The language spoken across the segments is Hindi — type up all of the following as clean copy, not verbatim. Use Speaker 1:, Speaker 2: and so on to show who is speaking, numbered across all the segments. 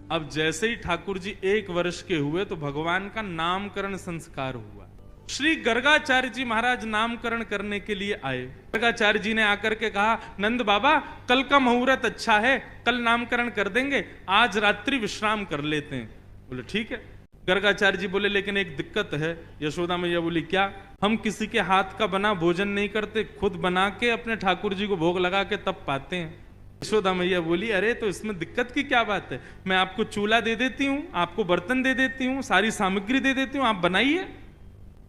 Speaker 1: अब जैसे ही ठाकुर जी 1 वर्ष के हुए तो भगवान का नामकरण संस्कार हुआ। श्री गर्गाचार्य जी महाराज नामकरण करने के लिए आए। गर्गाचार्य जी ने आकर के कहा, नंद बाबा कल का मुहूर्त अच्छा है, कल नामकरण कर देंगे, आज रात्रि विश्राम कर लेते हैं। बोले ठीक है। गर्गाचार्य जी बोले लेकिन एक दिक्कत है। यशोदा मैया बोली क्या? हम किसी के हाथ का बना भोजन नहीं करते, खुद बना के अपने ठाकुर जी को भोग लगा के तब पाते हैं। यशोदा मैया बोली अरे तो इसमें दिक्कत की क्या बात है, मैं आपको चूल्हा दे देती हूँ, आपको बर्तन दे देती हूँ, सारी सामग्री दे देती हूँ, आप बनाइए।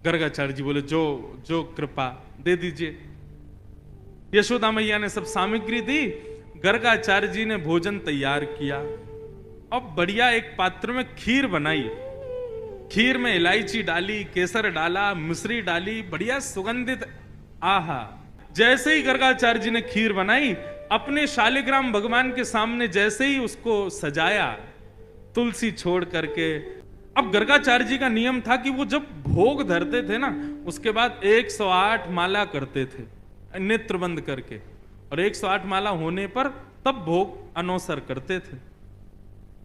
Speaker 1: गर्गाचार्य जी बोले जो जो कृपा दे दीजिए। यशोदा मैया ने सब सामग्री दी, गर्गाचार्य जी ने भोजन तैयार किया। अब बढ़िया एक पात्र में खीर बनाई। खीर में इलायची डाली, केसर डाला, मिश्री डाली, बढ़िया सुगंधित। आहा, जैसे ही गर्गाचार्य जी ने खीर बनाई, अपने शालिग्राम भगवान के सामने जैसे ही उसको सजाया तुलसी छोड़ करके। अब गर्गाचार्य जी का नियम था कि वो जब भोग धरते थे ना, उसके बाद 108 माला करते थे नेत्र बंद करके, और 108 माला होने पर तब भोग अनौसर करते थे।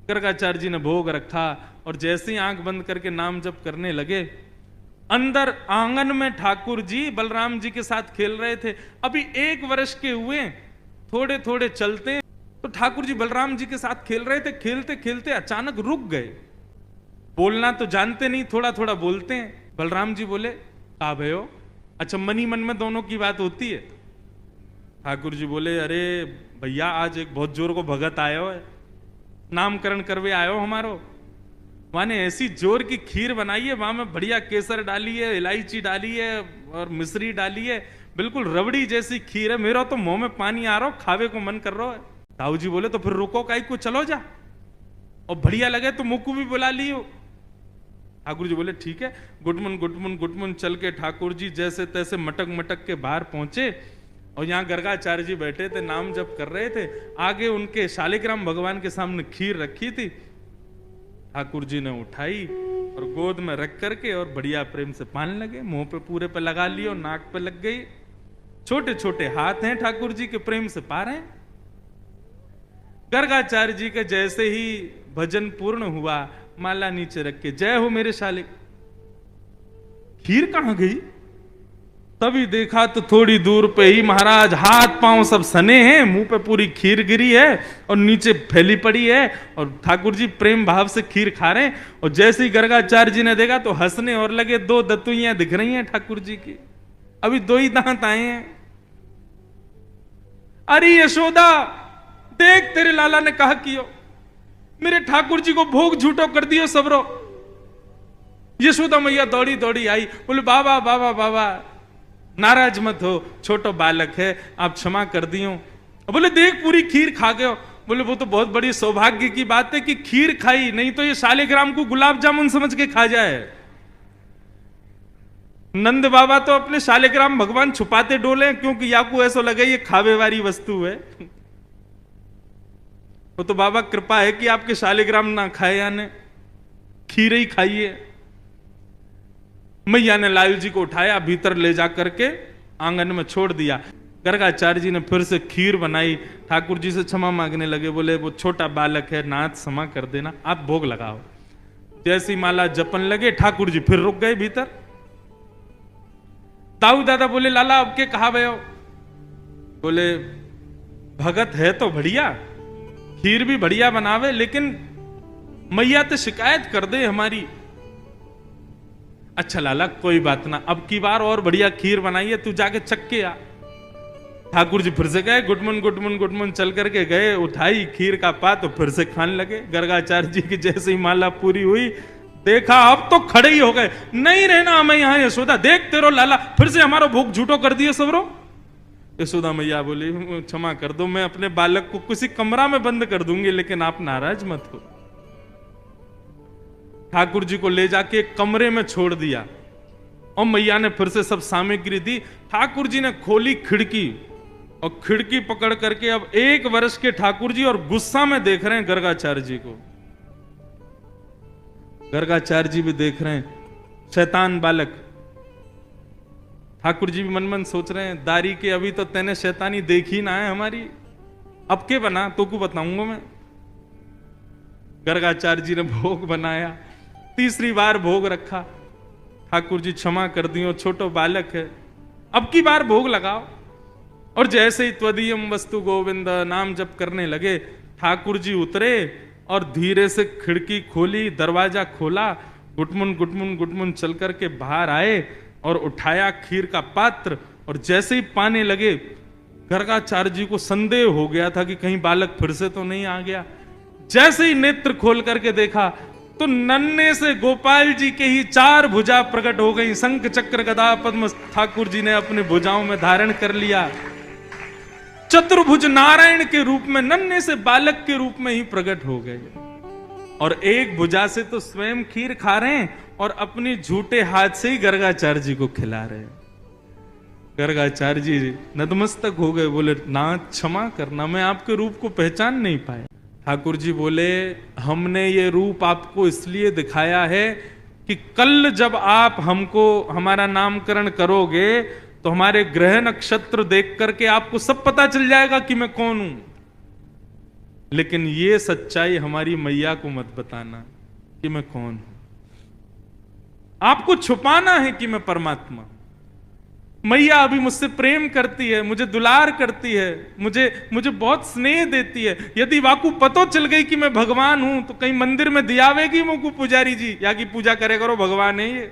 Speaker 1: गर्गाचार्य जी ने भोग रखा और जैसे ही आंख बंद करके नाम जप करने लगे, अंदर आंगन में ठाकुर जी बलराम जी के साथ खेल रहे थे। अभी 1 वर्ष के हुए, थोड़े थोड़े चलते, तो ठाकुर जी बलराम जी के साथ खेल रहे थे। खेलते खेलते अचानक रुक गए। बोलना तो जानते नहीं, थोड़ा थोड़ा बोलते हैं। बलराम जी बोले का भयो? अच्छा, मनी मन में दोनों की बात होती है। ठाकुर जी बोले अरे भैया आज एक बहुत जोर को भगत आयो है, नामकरण करवे आयो हमारो। माने ऐसी जोर की खीर बनाई है, वहां में बढ़िया केसर डाली है, इलायची डाली है और मिश्री डाली है, बिल्कुल रबड़ी जैसी खीर है। मेरा तो मुंह में पानी आ रहा हो, खावे को मन कर रहा है। ताऊ जी बोले तो फिर रुको काई को, चलो जा, और बढ़िया लगे तो मुक्कू भी बुला लियो। ठाकुर जी बोले ठीक है। गुटमुन गुटमुन गुटमुन चल के ठाकुर जी जैसे तैसे मटक मटक के बाहर पहुंचे, और यहाँ गर्गाचार्य जी बैठे थे, नाम जप कर रहे थे। आगे उनके शालिग्राम भगवान के सामने खीर रखी थी। ठाकुर जी ने उठाई और गोद में रख करके और बढ़िया प्रेम से पान लगे, मुंह पे पूरे पे लगा लियो, नाक पे लग गई। छोटे छोटे हाथ हैं ठाकुर जी के, प्रेम से पा रहे हैं। गर्गाचार्य जी के जैसे ही भजन पूर्ण हुआ, माला नीचे रख के जय हो मेरे शालिक। खीर कहां गई? तभी देखा तो थोड़ी दूर पे ही महाराज हाथ पांव सब सने हैं, मुंह पे पूरी खीर गिरी है और नीचे फैली पड़ी है, और ठाकुर जी प्रेम भाव से खीर खा रहे हैं। और जैसे ही गर्गाचार्य जी ने देखा तो हंसने और लगे। 2 दतुइयां दिख रही हैं ठाकुर जी की, अभी 2 ही दांत आए हैं। अरे यशोदा देख, तेरे लाला ने कहा कियो, मेरे ठाकुर जी को भोग झूठो कर दियो सबरो। यशोदा मैया दौड़ी दौड़ी आई, बोले बाबा बाबा बाबा नाराज मत हो, छोटो बालक है, आप क्षमा कर दियो। बोले देख पूरी खीर खा गए। बोले वो तो बहुत बड़ी सौभाग्य की बात है कि खीर खाई, नहीं तो ये शालिग्राम को गुलाब जामुन समझ के खा जाए। नंद बाबा तो अपने शालिग्राम भगवान छुपाते डोले, क्योंकि याकू ऐसा लगे ये खावे वाली वस्तु है। वो तो बाबा कृपा है कि आपके शालिग्राम ना खाए, यानी खीर ही खाइए। मैया ने लाल जी को उठाया, भीतर ले जा करके आंगन में छोड़ दिया। गर्गाचार्य जी ने फिर से खीर बनाई, ठाकुर जी से क्षमा मांगने लगे। बोले वो छोटा बालक है, नाथ क्षमा कर देना, आप भोग लगाओ। जैसी माला जपन लगे, ठाकुर जी फिर रुक गए भीतर। ताऊ दादा बोले लाला अब के कहा भयो? बोले भगत है तो बढ़िया, खीर भी बढ़िया बनावे, लेकिन मैया तो शिकायत कर दे हमारी। अच्छा लाला कोई बात ना, अब की बार और बढ़िया खीर बनाई है, तू जाके चख के आ। ठाकुर जी फिर से गए, गुटमुन गुटमुन गुटमुन चल करके गए, उठाई खीर का पात तो फिर से खाने लगे। गर्गाचार्य जी की जैसे ही माला पूरी हुई, देखा अब तो खड़े ही हो गए, नहीं रहना हमें यहाँ। यशोदा देख तेरो लाला फिर से हमारा भोग झूठो कर दिए सबरो। यशोदा मैया बोली क्षमा कर दो, मैं अपने बालक को किसी कमरा में बंद कर दूंगी, लेकिन आप नाराज मत हो। ठाकुर जी को ले जाके एक कमरे में छोड़ दिया, और मैया ने फिर से सब सामग्री दी। ठाकुर जी ने खोली खिड़की, और खिड़की पकड़ करके अब 1 वर्ष के ठाकुर जी और गुस्सा में देख रहे हैं गर्गाचार्य जी को। गर्गाचार्य जी भी देख रहे हैं, शैतान बालक। ठाकुर जी भी मन मन सोच रहे हैं, दारी के अभी तो तेने शैतानी देखी ना है हमारी, अब के बना तो को बताऊंगा मैं। गर्गाचार्य जी ने भोग बनाया, तीसरी बार भोग रखा। ठाकुर जी क्षमा कर दियो, छोटो बालक है, अब की बार भोग लगाओ। और जैसे ही त्वदीयम वस्तु गोविंद नाम जप करने लगे, ठाकुर जी उतरे और धीरे से खिड़की खोली, दरवाजा खोला, गुटमुन गुटमुन गुटमुन चल करके बाहर आए और उठाया खीर का पात्र। और जैसे ही पाने लगे, गर्गाचार्य जी को संदेह हो गया था कि कहीं बालक फिर से तो नहीं आ गया। जैसे ही नेत्र खोल करके देखा तो नन्हे से गोपाल जी के ही 4 भुजा प्रकट हो गई। शंख चक्र गदा पद्म ठाकुर जी ने अपने भुजाओं में धारण कर लिया। चतुर्भुज नारायण के रूप में, नन्हे से बालक के रूप में ही प्रकट हो गए। और एक भुजा से तो स्वयं खीर खा रहे हैं और अपनी झूठे हाथ से ही गर्गाचार्य जी को खिला रहे हैं। गर्गाचार्य जी नतमस्तक हो गए, बोले नाथ क्षमा करना, मैं आपके रूप को पहचान नहीं पाया। ठाकुर जी बोले, हमने ये रूप आपको इसलिए दिखाया है कि कल जब आप हमको हमारा नामकरण करोगे तो हमारे ग्रह नक्षत्र देख करके आपको सब पता चल जाएगा कि मैं कौन हूं। लेकिन ये सच्चाई हमारी मैया को मत बताना कि मैं कौन हूं। आपको छुपाना है कि मैं परमात्मा। मैया अभी मुझसे प्रेम करती है, मुझे दुलार करती है, मुझे बहुत स्नेह देती है। यदि वाकू पतो चल गई कि मैं भगवान हूं तो कहीं मंदिर में दियावेगी मुकु पुजारी जी, या की पूजा करे करो, भगवान है ये,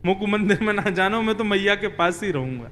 Speaker 1: मुकु मंदिर में ना जानो, मैं तो मैया के पास ही रहूंगा।